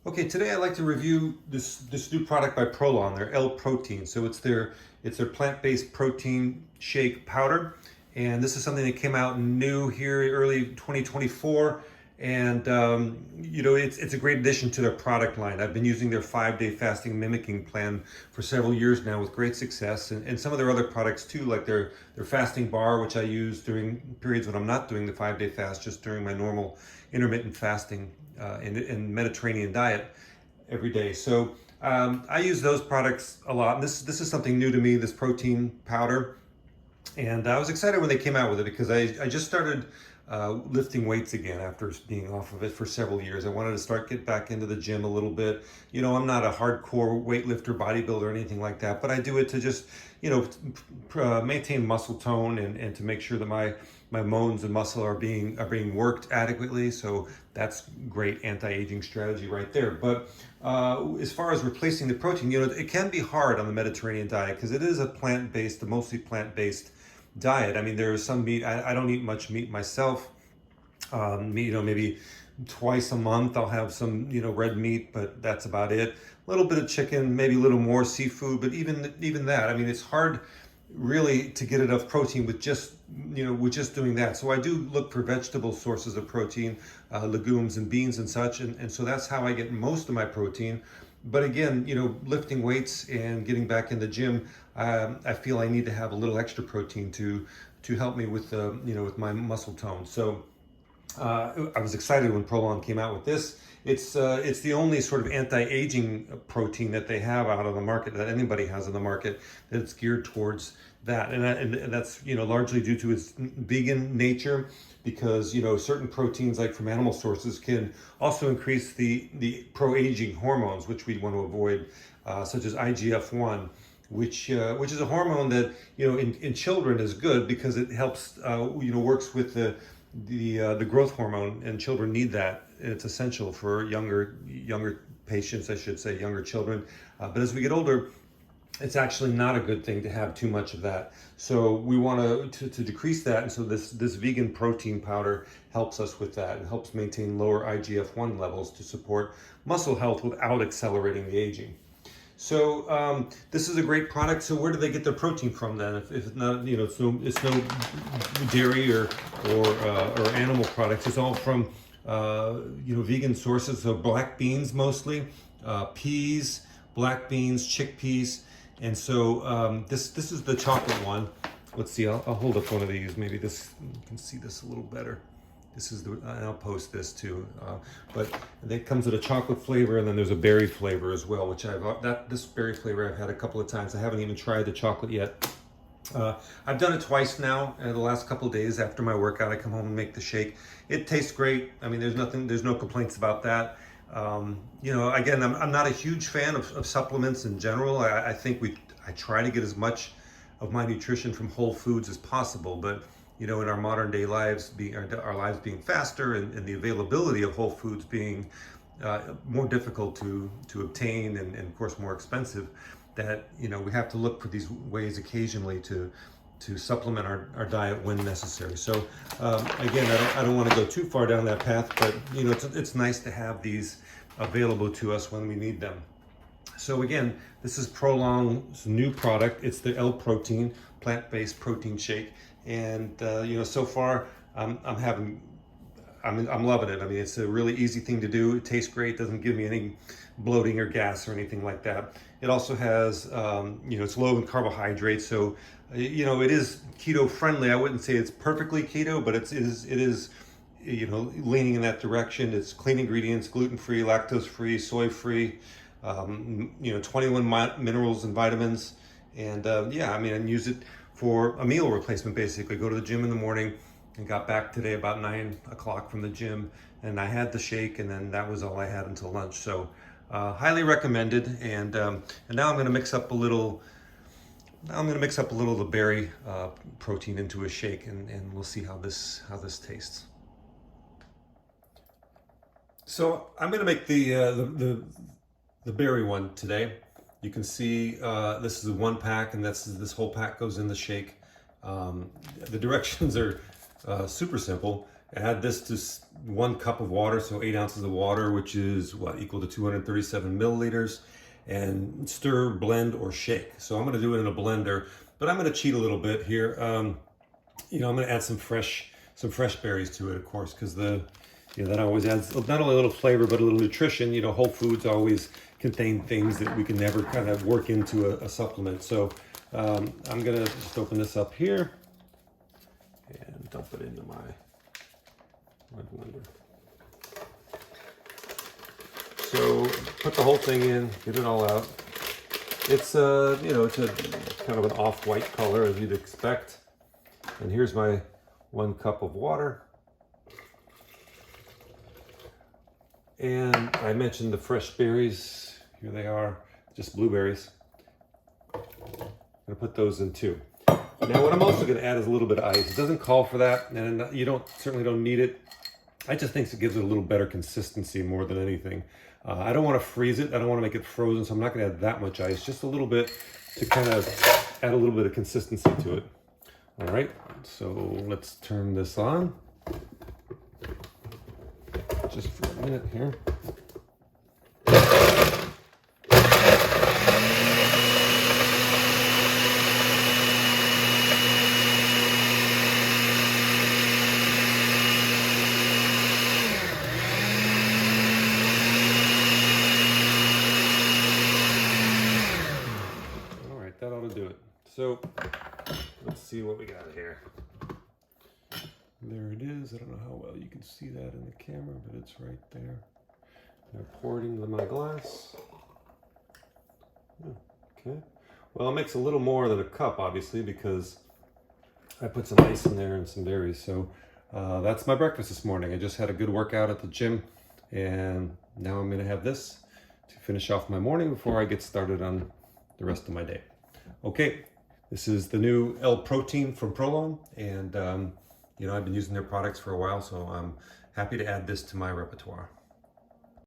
Okay, today I'd like to review this new product by ProLon, their L-protein. So it's their plant-based protein shake powder, and this is something that came out new here early 2024. And it's a great addition to their product line. I've been using their 5-day fasting mimicking plan for several years now with great success, and some of their other products too, like their fasting bar, which I use during periods when I'm not doing the 5-day fast, just during my normal intermittent fasting and Mediterranean diet every day. So I use those products a lot. And this is something new to me, this protein powder. And I was excited when they came out with it because I just started lifting weights again after being off of it for several years. I wanted to get back into the gym a little bit. You know, I'm not a hardcore weightlifter, bodybuilder, or anything like that, but I do it to just, maintain muscle tone and to make sure that my bones and muscle are being worked adequately. So that's great anti-aging strategy right there. But as far as replacing the protein, it can be hard on the Mediterranean diet because it is a mostly plant-based diet. I mean, there is some meat. I don't eat much meat myself. Maybe twice a month I'll have some, red meat, but that's about it. A little bit of chicken, maybe a little more seafood, but even that, I mean, it's hard really to get enough protein with just doing that. So I do look for vegetable sources of protein, legumes and beans and such, and so that's how I get most of my protein. But again, lifting weights and getting back in the gym, I feel I need to have a little extra protein to help me with with my muscle tone. So I was excited when ProLon came out with this. It's the only sort of anti-aging protein that they have out on the market, that anybody has on the market, that it's geared towards that, and that's largely due to its vegan nature, because certain proteins, like from animal sources, can also increase the pro-aging hormones, which we want to avoid, such as IGF-1, which is a hormone that in children is good because it helps works with the growth hormone, and children need that. It's essential for younger patients, I should say, younger children. But as we get older, it's actually not a good thing to have too much of that. So we want to decrease that, and so this vegan protein powder helps us with that. It helps maintain lower IGF-1 levels to support muscle health without accelerating the aging. So this is a great product. So where do they get their protein from then? If it's not, it's no dairy or animal products. It's all from vegan sources. So black beans mostly, peas, black beans, chickpeas, and so this is the chocolate one. Let's see. I'll hold up one of these. Maybe you can see this a little better. This is and I'll post this too. But it comes with a chocolate flavor, and then there's a berry flavor as well, which this berry flavor I've had a couple of times. I haven't even tried the chocolate yet. I've done it twice now in the last couple of days after my workout. I come home and make the shake. It tastes great. I mean, there's no complaints about that. Again, I'm not a huge fan of supplements in general. I think I try to get as much of my nutrition from whole foods as possible, but in our modern day lives, our lives being faster, and the availability of whole foods being more difficult to obtain, and of course more expensive, that we have to look for these ways occasionally to supplement our diet when necessary. So again, I don't want to go too far down that path, but it's nice to have these available to us when we need them. So again, this is ProLon's new product. It's the L-protein plant-based protein shake, and so far I'm loving it. I mean, it's a really easy thing to do. It tastes great. Doesn't give me any bloating or gas or anything like that. It also has it's low in carbohydrates, so it is keto friendly. I wouldn't say it's perfectly keto, but it is leaning in that direction. It's clean ingredients, gluten-free, lactose-free, soy-free, 21 minerals and vitamins, and and use it for a meal replacement. Basically, go to the gym in the morning, and got back today about 9 o'clock from the gym, and I had the shake, and then that was all I had until lunch. So highly recommended. And now I'm going to mix up a little. of the berry protein into a shake, and we'll see how this tastes. So I'm going to make the berry one today. You can see this is one pack, and this whole pack goes in the shake. The directions are super simple. Add this to 1 cup of water, so 8 ounces of water, which is what, equal to 237 milliliters, and stir, blend, or shake. So I'm going to do it in a blender, but I'm going to cheat a little bit here. You know, I'm going to add some fresh berries to it, of course, because that always adds not only a little flavor but a little nutrition. You know, whole foods always contain things that we can never kind of work into a supplement. So I'm going to just open this up here and dump it into my blender. So put the whole thing in, get it all out. It's you know, it's a kind of an off-white color as you'd expect. And here's my 1 cup of water. And I mentioned the fresh berries. Here they are, just blueberries. I'm gonna put those in too. Now what I'm also gonna add is a little bit of ice. It doesn't call for that, and you certainly don't need it. I just think it gives it a little better consistency more than anything. I don't want to freeze it. I don't want to make it frozen, so I'm not going to add that much ice. Just a little bit to kind of add a little bit of consistency to it. All right, so let's turn this on. Just for a minute here. That ought to do it. So let's see what we got here. There it is. I don't know how well you can see that in the camera, but it's right there. I'm pouring into my glass. Okay. Well, it makes a little more than a cup, obviously, because I put some ice in there and some berries. So that's my breakfast this morning. I just had a good workout at the gym, and now I'm going to have this to finish off my morning before I get started on the rest of my day. Okay, this is the new L-protein from ProLon, and you know, I've been using their products for a while, so I'm happy to add this to my repertoire.